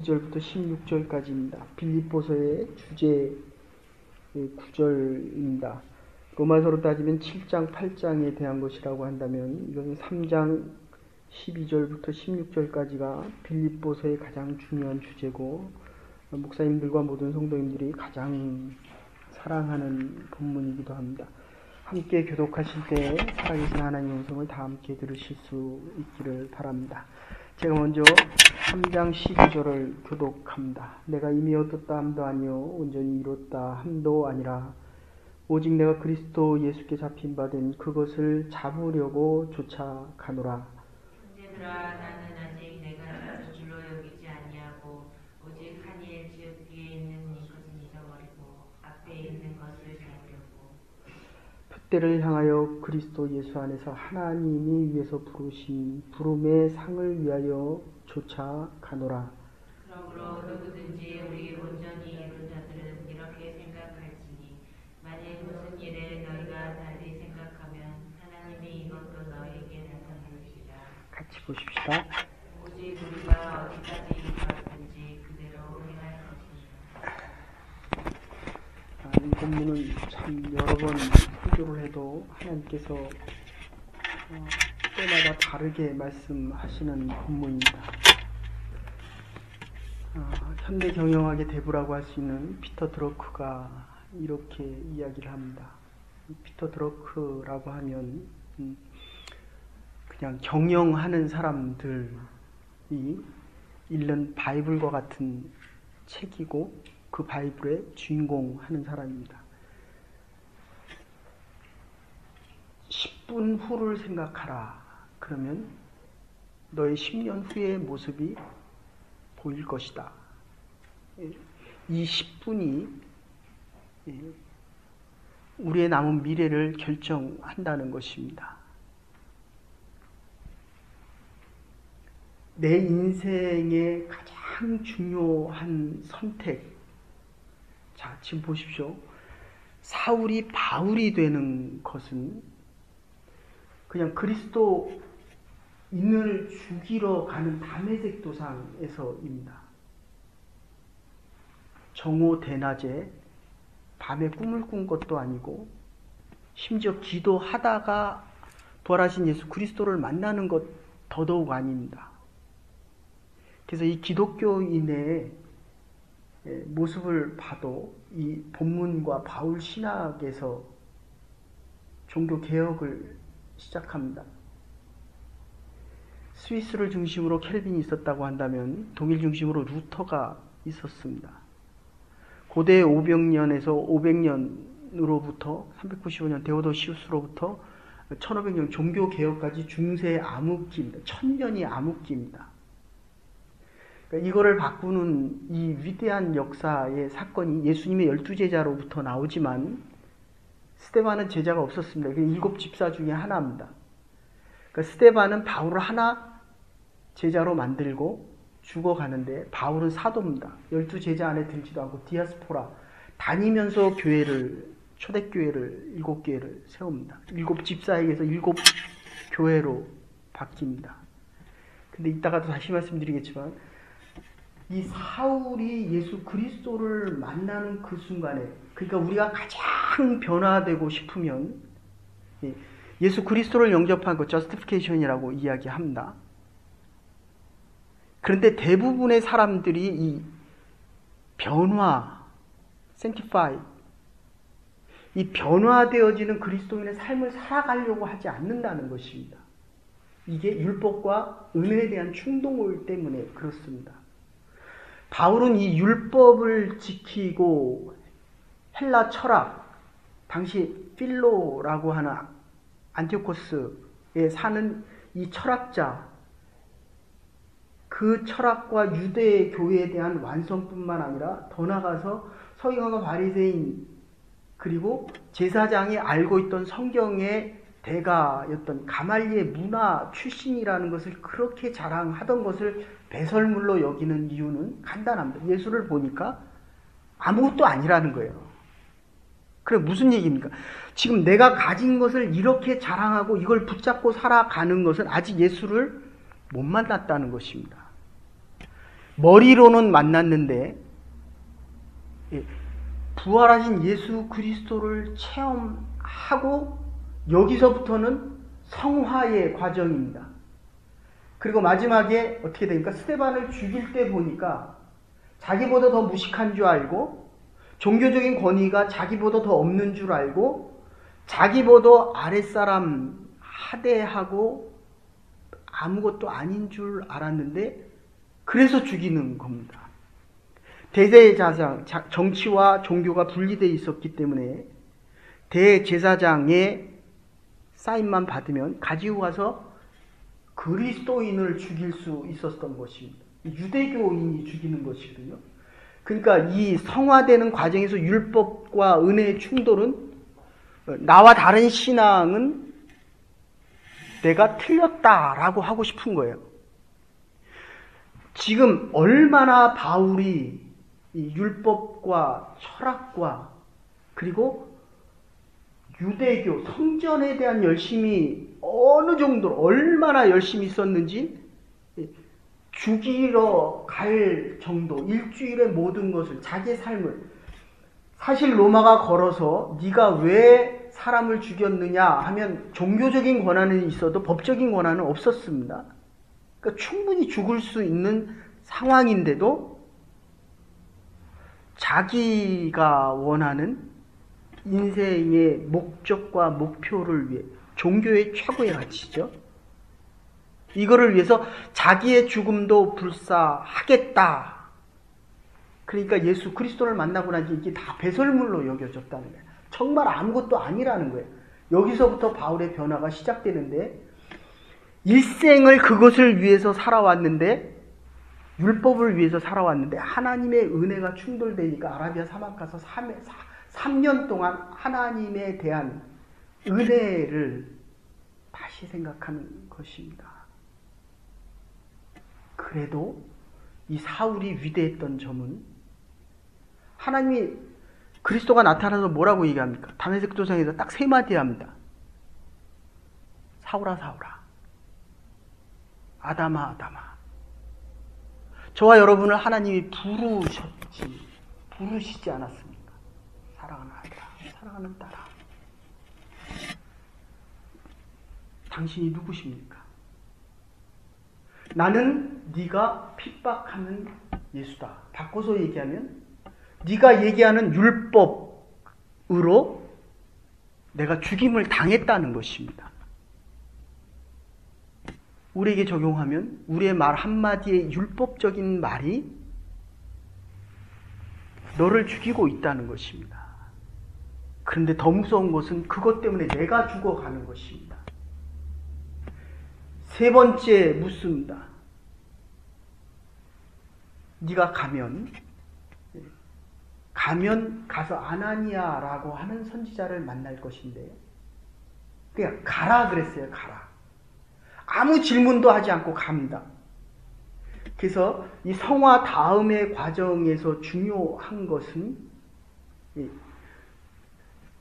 1절부터 16절까지입니다. 빌립보서의 주제 구절입니다. 로마서로 따지면 7장, 8장에 대한 것이라고 한다면 이것은 3장 12절부터 16절까지가 빌립보서의 가장 중요한 주제고 목사님들과 모든 성도님들이 가장 사랑하는 본문이기도 합니다. 함께 교독하실 때 살아계신 하나님의 음성을 다 함께 들으실 수 있기를 바랍니다. 제가 먼저 3장 12절을 교독합니다. 내가 이미 얻었다 함도 아니요 온전히 이뤘다 함도 아니라 오직 내가 그리스도 예수께 잡힌 바 된 그것을 잡으려고 쫓아가노라. 형제들아, 나는 아직 내가 줄로 여기지 아니하고 오직 한 일 즉 뒤에 있는 것은 잊어버리고 앞에 있는 것을 잡으려고 표대를 향하여 그리스도 예수 안에서 하나님이 위에서 부르신 부름의 상을 위하여 쫓아가노라. 그러므로 누구든지 우리 온전히 이룬 자들은 이렇게 생각할지니 만일 무슨 일에 너희가 달리 생각하면 하나님이 이것도 너희에게 나타내시리라. 같이 보십시다. 오직 우리가 어디까지 이르렀든지 그대로 행할 것이니라. 이 본문은 참 여러 번 설교를 해도 하나님께서 때마다 다르게 말씀하시는 본문입니다. 현대 경영학의 대부라고 할 수 있는 피터 드러크가 이렇게 이야기를 합니다. 피터 드러크라고 하면 그냥 경영하는 사람들이 읽는 바이블과 같은 책이고 그 바이블의 주인공 하는 사람입니다. 10분 후를 생각하라. 그러면 너의 10년 후의 모습이 보일 것이다. 이 10분이 우리의 남은 미래를 결정한다는 것입니다. 내 인생의 가장 중요한 선택. 자, 지금 보십시오. 사울이 바울이 되는 것은 그냥 그리스도인을 죽이러 가는 다메섹 도상에서입니다. 정오 대낮에 밤에 꿈을 꾼 것도 아니고 심지어 기도하다가 부활하신 예수 그리스도를 만나는 것 더더욱 아닙니다. 그래서 이 기독교인의 모습을 봐도 이 본문과 바울 신학에서 종교 개혁을 시작합니다. 스위스를 중심으로 켈빈이 있었다고 한다면 독일 중심으로 루터가 있었습니다. 고대 500년에서 500년으로부터 395년 데오도시우스로부터 1500년 종교 개혁까지 중세 암흑기입니다. 1000년이 암흑기입니다. 그러니까 이거를 바꾸는 이 위대한 역사의 사건이 예수님의 12제자로부터 나오지만 스데반은 제자가 없었습니다. 7 집사 중에 하나입니다. 그러니까 스데반은 바울을 하나 제자로 만들고 죽어가는데 바울은 사도입니다. 12제자 안에 들지도 않고 디아스포라 다니면서 초대교회를 7개를 세웁니다. 7 집사에게서 7 교회로 바뀝니다. 근데 이따가도 다시 말씀드리겠지만 이 사울이 예수 그리스도를 만나는 그 순간에, 그러니까 우리가 가장 변화되고 싶으면 예수 그리스도를 영접한 것 justification이라고 이야기합니다. 그런데 대부분의 사람들이 이 변화, sanctify, 이 변화되어지는 그리스도인의 삶을 살아가려고 하지 않는다는 것입니다. 이게 율법과 은혜에 대한 충동 때문에 그렇습니다. 바울은 이 율법을 지키고 헬라 철학, 당시 필로라고 하는 안티오코스에 사는 이 철학자, 그 철학과 유대 교회에 대한 완성뿐만 아니라 더 나아가서 서기관과 바리새인 그리고 제사장이 알고 있던 성경의 대가였던 가말리의 문화 출신이라는 것을 그렇게 자랑하던 것을 배설물로 여기는 이유는 간단합니다. 예수를 보니까 아무것도 아니라는 거예요. 그래, 무슨 얘기입니까? 지금 내가 가진 것을 이렇게 자랑하고 이걸 붙잡고 살아가는 것은 아직 예수를 못 만났다는 것입니다. 머리로는 만났는데 부활하신 예수 그리스도를 체험하고 여기서부터는 성화의 과정입니다. 그리고 마지막에 어떻게 됩니까? 스데반을 죽일 때 보니까 자기보다 더 무식한 줄 알고 종교적인 권위가 자기보다 더 없는 줄 알고 자기보다 아랫사람 하대하고 아무것도 아닌 줄 알았는데 그래서 죽이는 겁니다. 대제사장, 정치와 종교가 분리되어 있었기 때문에 대제사장의 사인만 받으면 가지고 가서 그리스도인을 죽일 수 있었던 것입니다. 유대교인이 죽이는 것이거든요. 그러니까 이 성화되는 과정에서 율법과 은혜의 충돌은 나와 다른 신앙은 내가 틀렸다라고 하고 싶은 거예요. 지금 얼마나 바울이 이 율법과 철학과 그리고 유대교 성전에 대한 열심이 어느 정도로 얼마나 열심히 있었는지 죽이러 갈 정도, 일주일의 모든 것을 자기의 삶을 사실 로마가 걸어서 네가 왜 사람을 죽였느냐 하면 종교적인 권한은 있어도 법적인 권한은 없었습니다. 그러니까 충분히 죽을 수 있는 상황인데도 자기가 원하는 인생의 목적과 목표를 위해 종교의 최고의 가치죠. 이거를 위해서 자기의 죽음도 불사하겠다. 그러니까 예수 그리스도를 만나고 나니 이게 다 배설물로 여겨졌다는 거예요. 정말 아무것도 아니라는 거예요. 여기서부터 바울의 변화가 시작되는데 일생을 그것을 위해서 살아왔는데 율법을 위해서 살아왔는데 하나님의 은혜가 충돌되니까 아라비아 사막 가서 3년 동안 하나님에 대한 은혜를 다시 생각하는 것입니다. 그래도 이 사울이 위대했던 점은 하나님이 그리스도가 나타나서 뭐라고 얘기합니까? 다메섹 도상에서 딱 3마디 합니다. 사울아 사울아, 아담아 아담아. 저와 여러분을 하나님이 부르시지 않았습니까? 사랑하는 아들아, 사랑하는 딸아. 당신이 누구십니까? 나는 네가 핍박하는 예수다. 바꿔서 얘기하면 네가 얘기하는 율법으로 내가 죽임을 당했다는 것입니다. 우리에게 적용하면 우리의 말 한마디의 율법적인 말이 너를 죽이고 있다는 것입니다. 그런데 더 무서운 것은 그것 때문에 내가 죽어가는 것입니다. 3번째 묻습니다. 네가 가면 가서 아나니아라고 하는 선지자를 만날 것인데 그냥 가라 그랬어요. 가라. 아무 질문도 하지 않고 갑니다. 그래서 이 성화 다음의 과정에서 중요한 것은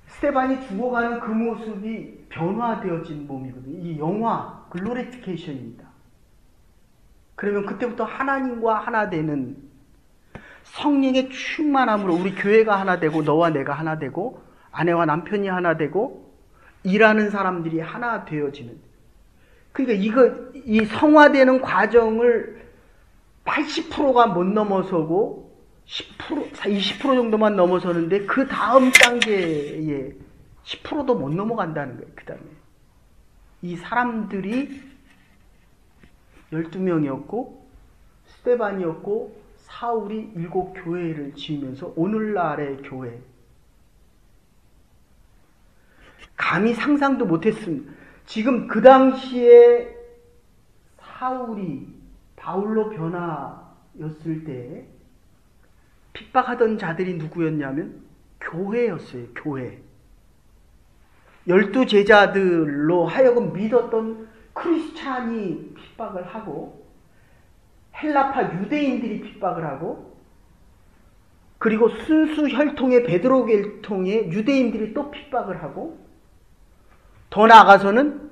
스데반이 죽어가는 그 모습이 변화되어진 몸이거든요. 이 영화, 글로리피케이션입니다. 그러면 그때부터 하나님과 하나 되는 성령의 충만함으로 우리 교회가 하나 되고 너와 내가 하나 되고 아내와 남편이 하나 되고 일하는 사람들이 하나 되어지는, 그러니까 이 성화되는 과정을 80%가 못 넘어서고 10%, 20% 정도만 넘어서는데 그 다음 단계에 10%도 못 넘어간다는 거예요. 그 다음에 이 사람들이 12명이었고 스데반이었고 사울이 7교회를 지으면서 오늘날의 교회, 감히 상상도 못했습니다. 지금 당시에 사울이 바울로 변화였을 때 핍박하던 자들이 누구였냐면 교회였어요. 교회. 12제자들로 하여금 믿었던 크리스찬이 핍박을 하고 헬라파 유대인들이 핍박을 하고 그리고 순수 혈통의 베드로 계통의 유대인들이 또 핍박을 하고 더 나아가서는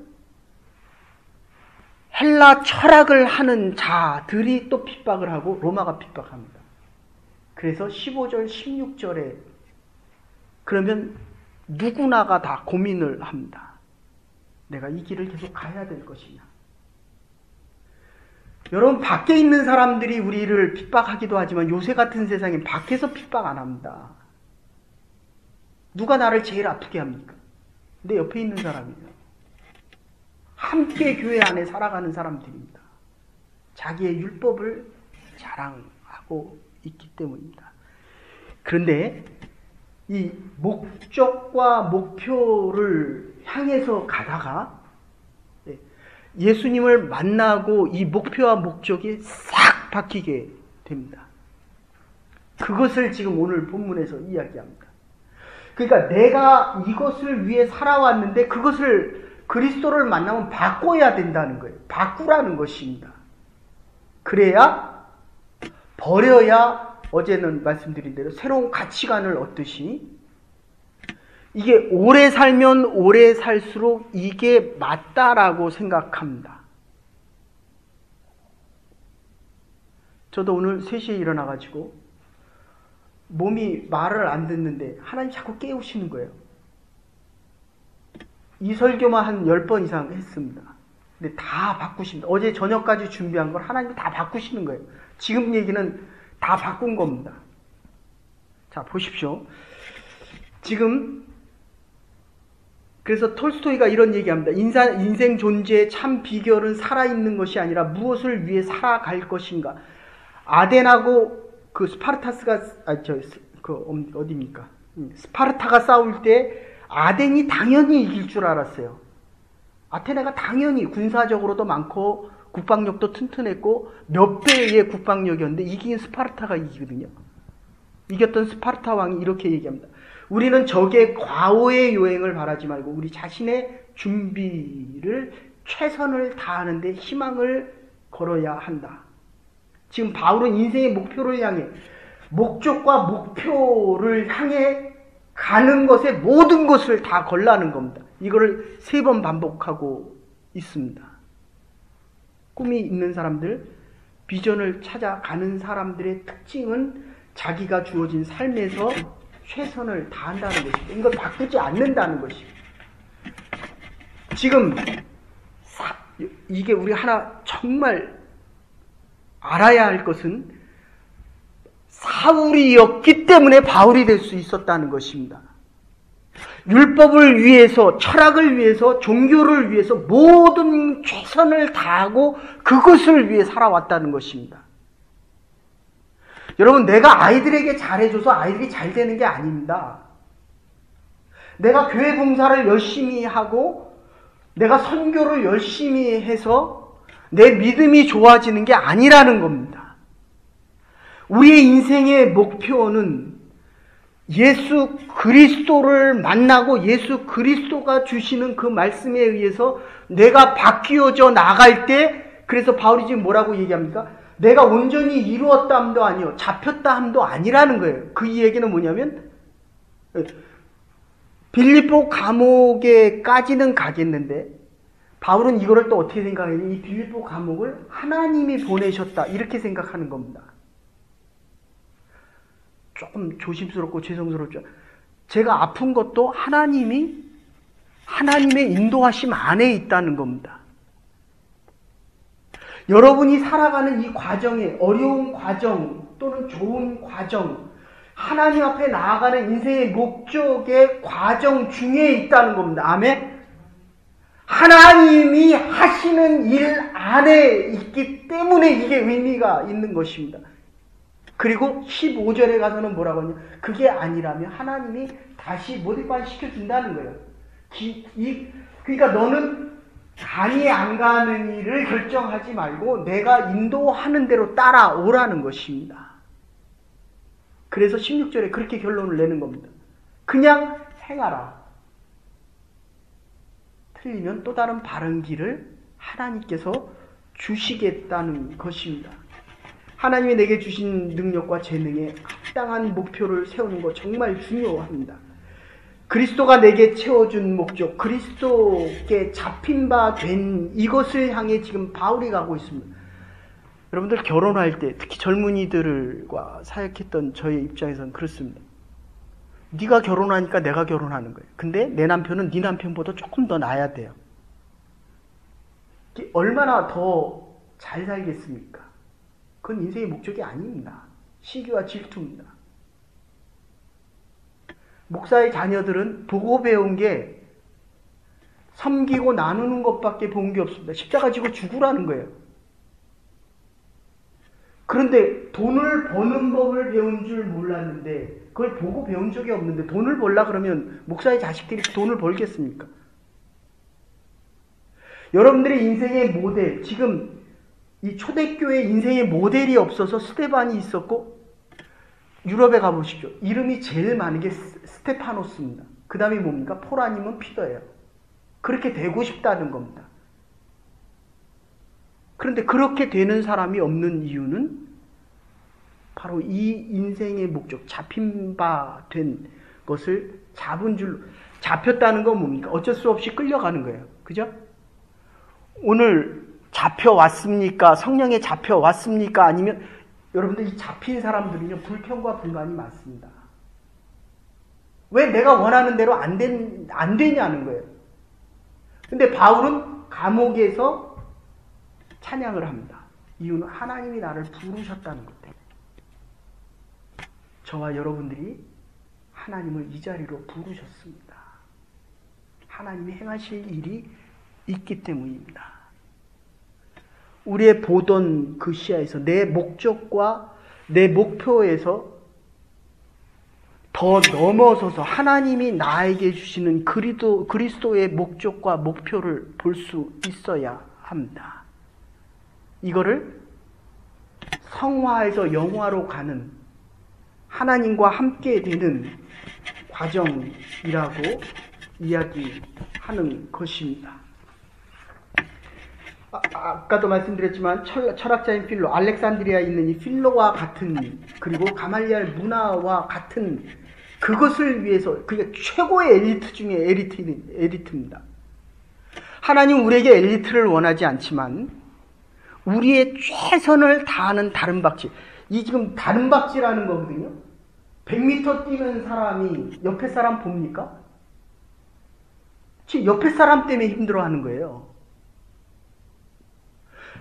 헬라 철학을 하는 자들이 또 핍박을 하고 로마가 핍박합니다. 그래서 15절, 16절에 그러면 누구나가 다 고민을 합니다. 내가 이 길을 계속 가야 될 것이냐. 여러분, 밖에 있는 사람들이 우리를 핍박하기도 하지만 요새 같은 세상엔 밖에서 핍박 안 합니다. 누가 나를 제일 아프게 합니까? 내 옆에 있는 사람이에요. 함께 교회 안에 살아가는 사람들입니다. 자기의 율법을 자랑하고 있기 때문입니다. 그런데 이 목적과 목표를 향해서 가다가 예수님을 만나고 이 목표와 목적이 싹 바뀌게 됩니다. 그것을 지금 오늘 본문에서 이야기합니다. 그러니까 내가 이것을 위해 살아왔는데 그것을 그리스도를 만나면 바꿔야 된다는 거예요. 바꾸라는 것입니다. 그래야 버려야 어제는 말씀드린 대로 새로운 가치관을 얻듯이 이게 오래 살면 오래 살수록 이게 맞다라고 생각합니다. 저도 오늘 3시에 일어나가지고 몸이 말을 안 듣는데 하나님 자꾸 깨우시는 거예요. 이 설교만 한 10번 이상 했습니다. 근데 다 바꾸십니다. 어제 저녁까지 준비한 걸 하나님이 다 바꾸시는 거예요. 지금 얘기는 다 바꾼 겁니다. 자, 보십시오. 지금 그래서 톨스토이가 이런 얘기합니다. 인생 존재의 참 비결은 살아있는 것이 아니라 무엇을 위해 살아갈 것인가. 아덴하고 그 스파르타스가 어디입니까? 스파르타가 싸울 때 아덴이 당연히 이길 줄 알았어요. 아테네가 당연히 군사적으로도 많고 국방력도 튼튼했고 몇 배의 국방력이었는데 이긴 스파르타가 이기거든요. 이겼던 스파르타 왕이 이렇게 얘기합니다. 우리는 적의 과오의 요행을 바라지 말고 우리 자신의 준비를 최선을 다하는데 희망을 걸어야 한다. 지금 바울은 인생의 목표를 향해 목적과 목표를 향해 가는 것에 모든 것을 다 걸라는 겁니다. 이거를 3번 반복하고 있습니다. 꿈이 있는 사람들, 비전을 찾아가는 사람들의 특징은 자기가 주어진 삶에서 최선을 다한다는 것입니다. 이걸 바꾸지 않는다는 것입니다. 지금 이게 우리 하나 정말 알아야 할 것은 사울이었기 때문에 바울이 될 수 있었다는 것입니다. 율법을 위해서, 철학을 위해서, 종교를 위해서 모든 최선을 다하고 그것을 위해 살아왔다는 것입니다. 여러분, 내가 아이들에게 잘해줘서 아이들이 잘 되는 게 아닙니다. 내가 교회 봉사를 열심히 하고 내가 선교를 열심히 해서 내 믿음이 좋아지는 게 아니라는 겁니다. 우리의 인생의 목표는 예수 그리스도를 만나고 예수 그리스도가 주시는 그 말씀에 의해서 내가 바뀌어져 나갈 때, 그래서 바울이 지금 뭐라고 얘기합니까? 내가 온전히 이루었다 함도 아니요 잡혔다 함도 아니라는 거예요. 그 얘기는 뭐냐면 빌립보 감옥에까지는 가겠는데 바울은 이거를 또 어떻게 생각하냐면 이 빌립보 감옥을 하나님이 보내셨다 이렇게 생각하는 겁니다. 조금 조심스럽고 죄송스럽죠. 제가 아픈 것도 하나님의 인도하심 안에 있다는 겁니다. 여러분이 살아가는 이 과정에 어려운 과정 또는 좋은 과정, 하나님 앞에 나아가는 인생의 목적의 과정 중에 있다는 겁니다. 아멘. 하나님이 하시는 일 안에 있기 때문에 이게 의미가 있는 것입니다. 그리고 15절에 가서는 뭐라고 하냐? 그게 아니라면 하나님이 다시 모디파이 시켜준다는 거예요. 그러니까 너는 가니 안 가는 일을 결정하지 말고 내가 인도하는 대로 따라오라는 것입니다. 그래서 16절에 그렇게 결론을 내는 겁니다. 그냥 행하라. 틀리면 또 다른 바른 길을 하나님께서 주시겠다는 것입니다. 하나님이 내게 주신 능력과 재능에 합당한 목표를 세우는 것 정말 중요합니다. 그리스도가 내게 채워준 목적, 그리스도께 잡힌 바 된 이것을 향해 지금 바울이 가고 있습니다. 여러분들 결혼할 때 특히 젊은이들과 사역했던 저의 입장에서는 그렇습니다. 네가 결혼하니까 내가 결혼하는 거예요. 근데 내 남편은 네 남편보다 조금 더 나아야 돼요. 얼마나 더 잘 살겠습니까? 그건 인생의 목적이 아닙니다. 시기와 질투입니다. 목사의 자녀들은 보고 배운 게 섬기고 나누는 것밖에 본 게 없습니다. 십자가 지고 죽으라는 거예요. 그런데 돈을 버는 법을 배운 줄 몰랐는데 그걸 보고 배운 적이 없는데 돈을 벌라 그러면 목사의 자식들이 돈을 벌겠습니까? 여러분들의 인생의 모델, 지금 이 초대교회 인생의 모델이 없어서 스테반이 있었고 유럽에 가보십시오. 이름이 제일 많은 게 스테파노스입니다. 그 다음이 뭡니까? 폴 아니면 피더예요. 그렇게 되고 싶다는 겁니다. 그런데 그렇게 되는 사람이 없는 이유는 바로 이 인생의 목적, 잡힌 바 된 것을 잡은 줄로, 잡혔다는 건 뭡니까? 어쩔 수 없이 끌려가는 거예요. 그죠? 오늘 잡혀왔습니까? 성령에 잡혀왔습니까? 아니면 여러분들 이 잡힌 사람들은요, 불평과 불만이 많습니다. 왜 내가 원하는 대로 안 되냐는 거예요. 근데 바울은 감옥에서 찬양을 합니다. 이유는 하나님이 나를 부르셨다는 것 때문에. 저와 여러분들이 하나님을 이 자리로 부르셨습니다. 하나님이 행하실 일이 있기 때문입니다. 우리의 보던 그 시야에서 내 목적과 내 목표에서 더 넘어서서 하나님이 나에게 주시는 그리스도의 목적과 목표를 볼 수 있어야 합니다. 이거를 성화에서 영화로 가는 하나님과 함께 되는 과정이라고 이야기하는 것입니다. 아까도 말씀드렸지만 철학자인 필로, 알렉산드리아에 있는 이 필로와 같은, 그리고 가말리알 문화와 같은 그것을 위해서, 그게 최고의 엘리트 중에 엘리트입니다. 하나님 우리에게 엘리트를 원하지 않지만 우리의 최선을 다하는 다른박질, 이 지금 다른박질하는 거거든요. 100m 뛰는 사람이 옆에 사람 봅니까? 지금 옆에 사람 때문에 힘들어하는 거예요.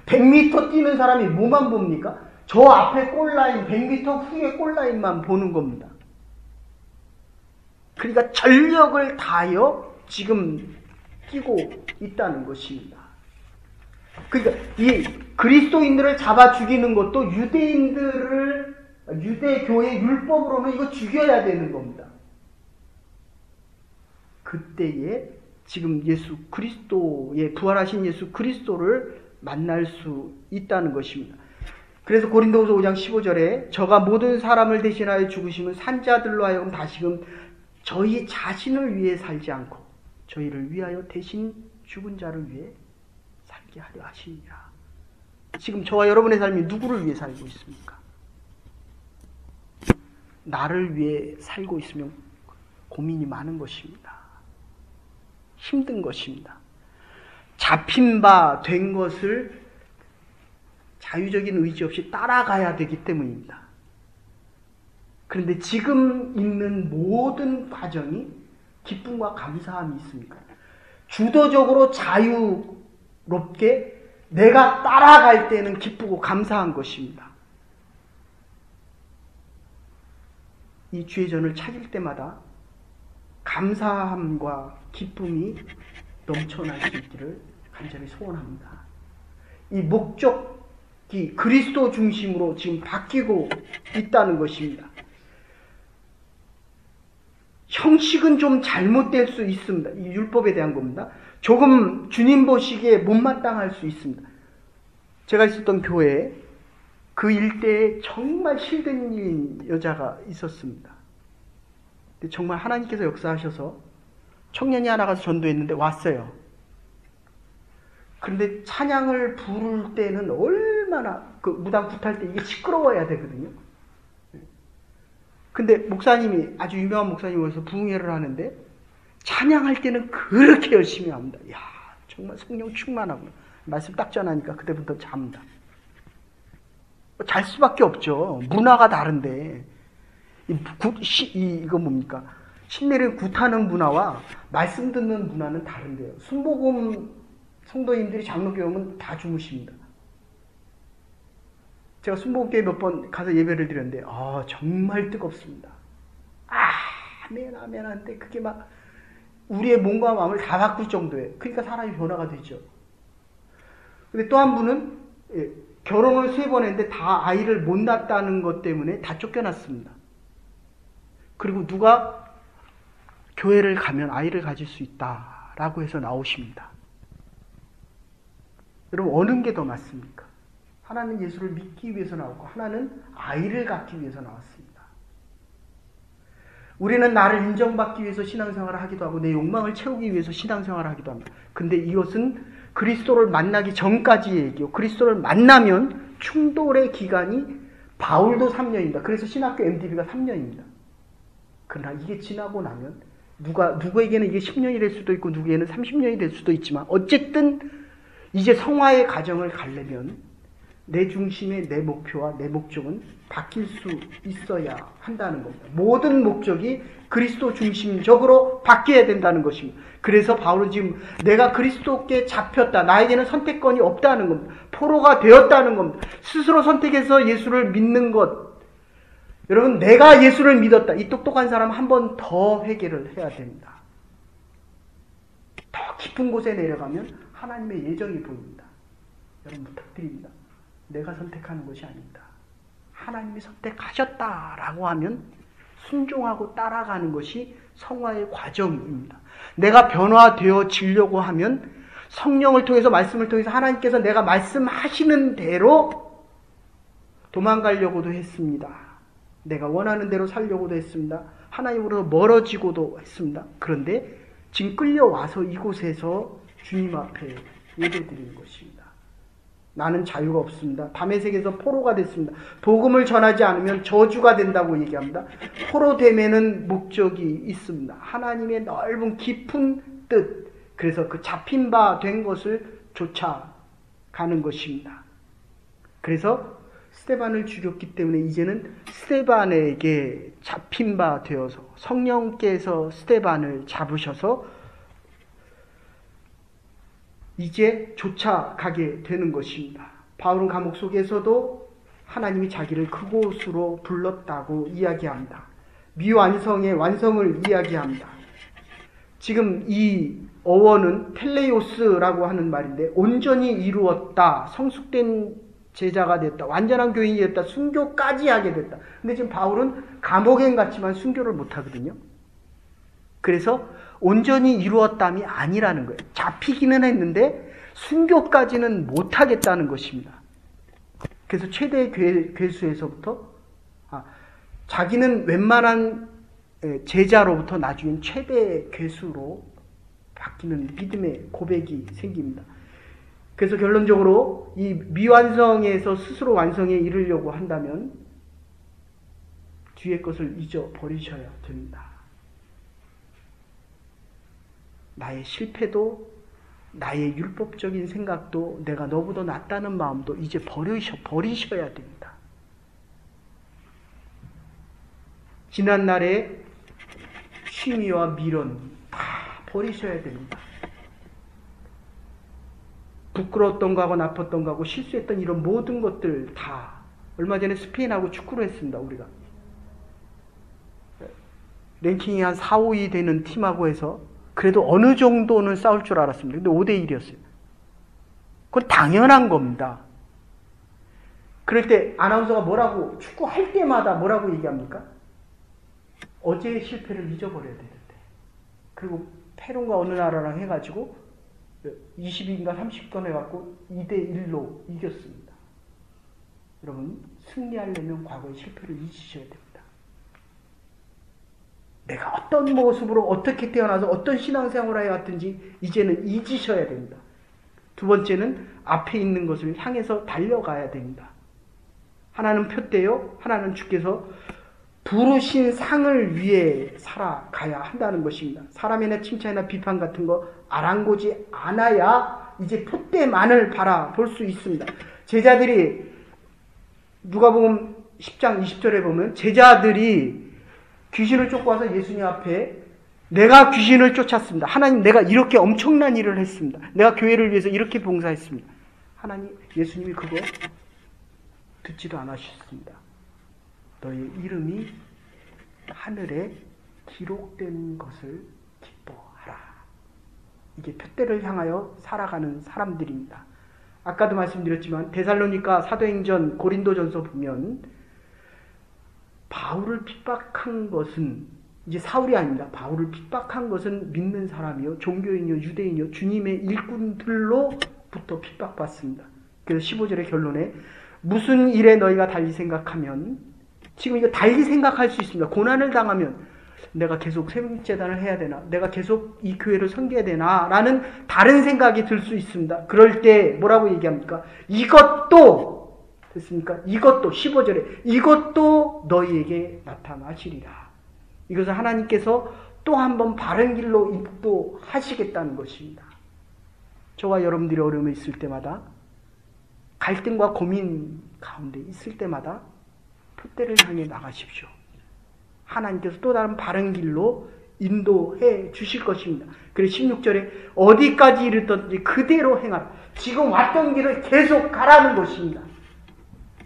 100m 뛰는 사람이 뭐만 봅니까? 저 앞에 골라인, 100m 후에 골라인만 보는 겁니다. 그러니까 전력을 다하여 지금 뛰고 있다는 것입니다. 그러니까 이 그리스도인들을 잡아 죽이는 것도 유대교의 율법으로는 이거 죽여야 되는 겁니다. 그때에 지금 예수 그리스도의 부활하신 예수 그리스도를 만날 수 있다는 것입니다. 그래서 고린도후서 5장 15절에 저가 모든 사람을 대신하여 죽으심은 산자들로 하여금 다시금 저희 자신을 위해 살지 않고 저희를 위하여 대신 죽은 자를 위해 살게 하려 하시니라. 지금 저와 여러분의 삶이 누구를 위해 살고 있습니까? 나를 위해 살고 있으면 고민이 많은 것입니다. 힘든 것입니다. 잡힌 바 된 것을 자유적인 의지 없이 따라가야 되기 때문입니다. 그런데 지금 있는 모든 과정이 기쁨과 감사함이 있습니까? 주도적으로 자유롭게 내가 따라갈 때는 기쁘고 감사한 것입니다. 이 주의 전을 찾을 때마다 감사함과 기쁨이 넘쳐날 수 있기를 간절히 소원합니다. 이 목적이 그리스도 중심으로 지금 바뀌고 있다는 것입니다. 형식은 좀 잘못될 수 있습니다. 이 율법에 대한 겁니다. 조금 주님 보시기에 못마땅할 수 있습니다. 제가 있었던 교회에 그 일대에 정말 실된 여자가 있었습니다. 근데 정말 하나님께서 역사하셔서 청년이 하나 가서 전도했는데 왔어요. 그런데 찬양을 부를 때는 얼마나 그 무당 굿할 때 이게 시끄러워야 되거든요. 근데 목사님이, 아주 유명한 목사님이 와서 부흥회를 하는데 찬양할 때는 그렇게 열심히 합니다. 야, 정말 성령 충만하구나. 말씀 딱 전하니까 그때부터 잡니다. 잘 수밖에 없죠. 문화가 다른데. 이거 뭡니까? 신내를 굿하는 문화와 말씀 듣는 문화는 다른데요. 순복음 성도님들이 장로교회 오면 다 주무십니다. 제가 순복음교회 몇 번 가서 예배를 드렸는데 정말 뜨겁습니다. 아멘 아멘 하는데 그게 막 우리의 몸과 마음을 다 바꿀 정도예요. 그러니까 사람이 변화가 되죠. 근데 또 한 분은 결혼을 3번 했는데 다 아이를 못 낳았다는 것 때문에 다 쫓겨났습니다. 그리고 누가 교회를 가면 아이를 가질 수 있다라고 해서 나오십니다. 여러분 어느 게 더 맞습니까? 하나는 예수를 믿기 위해서 나오고 하나는 아이를 갖기 위해서 나왔습니다. 우리는 나를 인정받기 위해서 신앙생활을 하기도 하고 내 욕망을 채우기 위해서 신앙생활을 하기도 합니다. 근데 이것은 그리스도를 만나기 전까지의 얘기요. 그리스도를 만나면 충돌의 기간이 바울도 3년입니다. 그래서 신학교 MDB가 3년입니다. 그러나 이게 지나고 나면 누구에게는 이게 10년이 될 수도 있고 누구에게는 30년이 될 수도 있지만 어쨌든 이제 성화의 과정을 가려면 내 중심의 내 목표와 내 목적은 바뀔 수 있어야 한다는 겁니다. 모든 목적이 그리스도 중심적으로 바뀌어야 된다는 것입니다. 그래서 바울은 지금 내가 그리스도께 잡혔다. 나에게는 선택권이 없다는 겁니다. 포로가 되었다는 겁니다. 스스로 선택해서 예수를 믿는 것. 여러분 내가 예수를 믿었다. 이 똑똑한 사람 한 번 더 회개를 해야 됩니다. 더 깊은 곳에 내려가면 하나님의 예정이 보입니다. 여러분 부탁드립니다. 내가 선택하는 것이 아닙니다. 하나님이 선택하셨다라고 하면 순종하고 따라가는 것이 성화의 과정입니다. 내가 변화되어지려고 하면 성령을 통해서 말씀을 통해서 하나님께서 내가 말씀하시는 대로 도망가려고도 했습니다. 내가 원하는 대로 살려고도 했습니다. 하나님으로부터 멀어지고도 했습니다. 그런데 지금 끌려와서 이곳에서 주님 앞에 예배드리는 것입니다. 나는 자유가 없습니다. 다메섹에서 포로가 됐습니다. 복음을 전하지 않으면 저주가 된다고 얘기합니다. 포로됨에는 목적이 있습니다. 하나님의 넓은 깊은 뜻. 그래서 그 잡힌 바 된 것을 쫓아가는 것입니다. 그래서 스데반을 죽였기 때문에 이제는 스데반에게 잡힌 바 되어서 성령께서 스데반을 잡으셔서 이제 쫓아가게 되는 것입니다. 바울은 감옥 속에서도 하나님이 자기를 그곳으로 불렀다고 이야기합니다. 미완성의 완성을 이야기합니다. 지금 이 어원은 텔레오스라고 하는 말인데 온전히 이루었다, 성숙된 제자가 됐다, 완전한 교인이 됐다, 순교까지 하게 됐다. 근데 지금 바울은 감옥엔 갔지만 순교를 못하거든요. 그래서 온전히 이루었담이 아니라는 거예요. 잡히기는 했는데 순교까지는 못하겠다는 것입니다. 그래서 최대 괴수에서부터 자기는 웬만한 제자로부터 나중엔 최대 괴수로 바뀌는 믿음의 고백이 생깁니다. 그래서 결론적으로 이 미완성에서 스스로 완성에 이르려고 한다면 뒤의 것을 잊어버리셔야 됩니다. 나의 실패도 나의 율법적인 생각도 내가 너보다 낫다는 마음도 이제 버리셔야 됩니다. 지난날의 취미와 미련 다 버리셔야 됩니다. 부끄러웠던 거하고 나빴던 거하고 실수했던 이런 모든 것들 다 얼마 전에 스페인하고 축구를 했습니다. 우리가 랭킹이 한 4, 5위 되는 팀하고 해서 그래도 어느 정도는 싸울 줄 알았습니다. 근데 5대 1이었어요. 그건 당연한 겁니다. 그럴 때 아나운서가 뭐라고 축구할 때마다 뭐라고 얘기합니까? 어제의 실패를 잊어버려야 되는데. 그리고 페루가 어느 나라랑 해가지고 20인가 30건 해갖고 2대 1로 이겼습니다. 여러분 승리하려면 과거의 실패를 잊으셔야 됩니다. 내가 어떤 모습으로 어떻게 태어나서 어떤 신앙생활을 해왔든지 이제는 잊으셔야 됩니다. 두 번째는 앞에 있는 것을 향해서 달려가야 됩니다. 하나는 표대요, 하나는 주께서 부르신 상을 위해 살아가야 한다는 것입니다. 사람이나 칭찬이나 비판 같은 거 아랑곳이 않아야 이제 풋대만을 바라볼 수 있습니다. 제자들이 누가복음 10장 20절에 보면 제자들이 귀신을 쫓고 와서 예수님 앞에 내가 귀신을 쫓았습니다. 하나님, 내가 이렇게 엄청난 일을 했습니다. 내가 교회를 위해서 이렇게 봉사했습니다. 하나님, 예수님이 그거 듣지도 않으셨습니다. 너의 이름이 하늘에 기록된 것을 기뻐하라. 이게 표대를 향하여 살아가는 사람들입니다. 아까도 말씀드렸지만 데살로니가 사도행전 고린도전서 보면 바울을 핍박한 것은 이제 사울이 아닙니다. 바울을 핍박한 것은 믿는 사람이요, 종교인이요, 유대인이요, 주님의 일꾼들로부터 핍박받습니다. 그래서 15절의 결론에 무슨 일에 너희가 달리 생각하면, 지금 이거 달리 생각할 수 있습니다. 고난을 당하면 내가 계속 세금재단을 해야 되나, 내가 계속 이 교회를 섬겨야 되나 라는 다른 생각이 들 수 있습니다. 그럴 때 뭐라고 얘기합니까? 이것도 됐습니까? 이것도 15절에 이것도 너희에게 나타나시리라. 이것은 하나님께서 또 한 번 바른 길로 인도하시겠다는 것입니다. 저와 여러분들이 어려움에 있을 때마다, 갈등과 고민 가운데 있을 때마다 표대를 향해 나가십시오. 하나님께서 또 다른 바른 길로 인도해 주실 것입니다. 그래서 16절에 어디까지 이르든지 그대로 행하라. 지금 왔던 길을 계속 가라는 것입니다.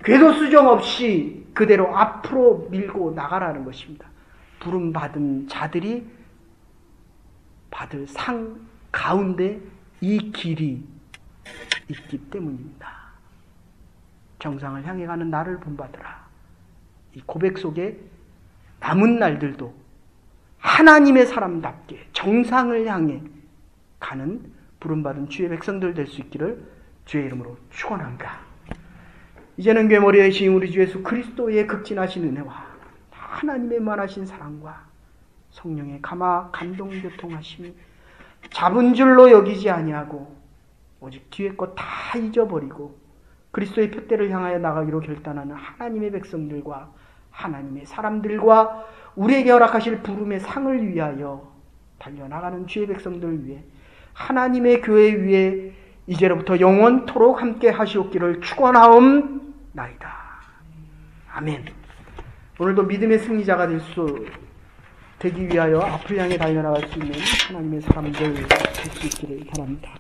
궤도 수정 없이 그대로 앞으로 밀고 나가라는 것입니다. 부름받은 자들이 받을 상 가운데 이 길이 있기 때문입니다. 정상을 향해 가는 나를 본받으라. 이 고백 속에 남은 날들도 하나님의 사람답게 정상을 향해 가는 부름받은 주의 백성들 될 수 있기를 주의 이름으로 축원합니다. 이제는 괴머리 되신 우리 주 예수 그리스도의 극진하신 은혜와 하나님의 만하신 사랑과 성령의 감화 감동 교통하심이 잡은 줄로 여기지 아니하고 오직 뒤에 것 다 잊어버리고 그리스도의 표대를 향하여 나가기로 결단하는 하나님의 백성들과 하나님의 사람들과 우리에게 허락하실 부름의 상을 위하여 달려나가는 주의 백성들을 위해 하나님의 교회 위에 이제로부터 영원토록 함께 하시옵기를 축원하옵나이다. 아멘. 오늘도 믿음의 승리자가 되기 위하여 앞을 향해 달려나갈 수 있는 하나님의 사람들 될 수 있기를 바랍니다.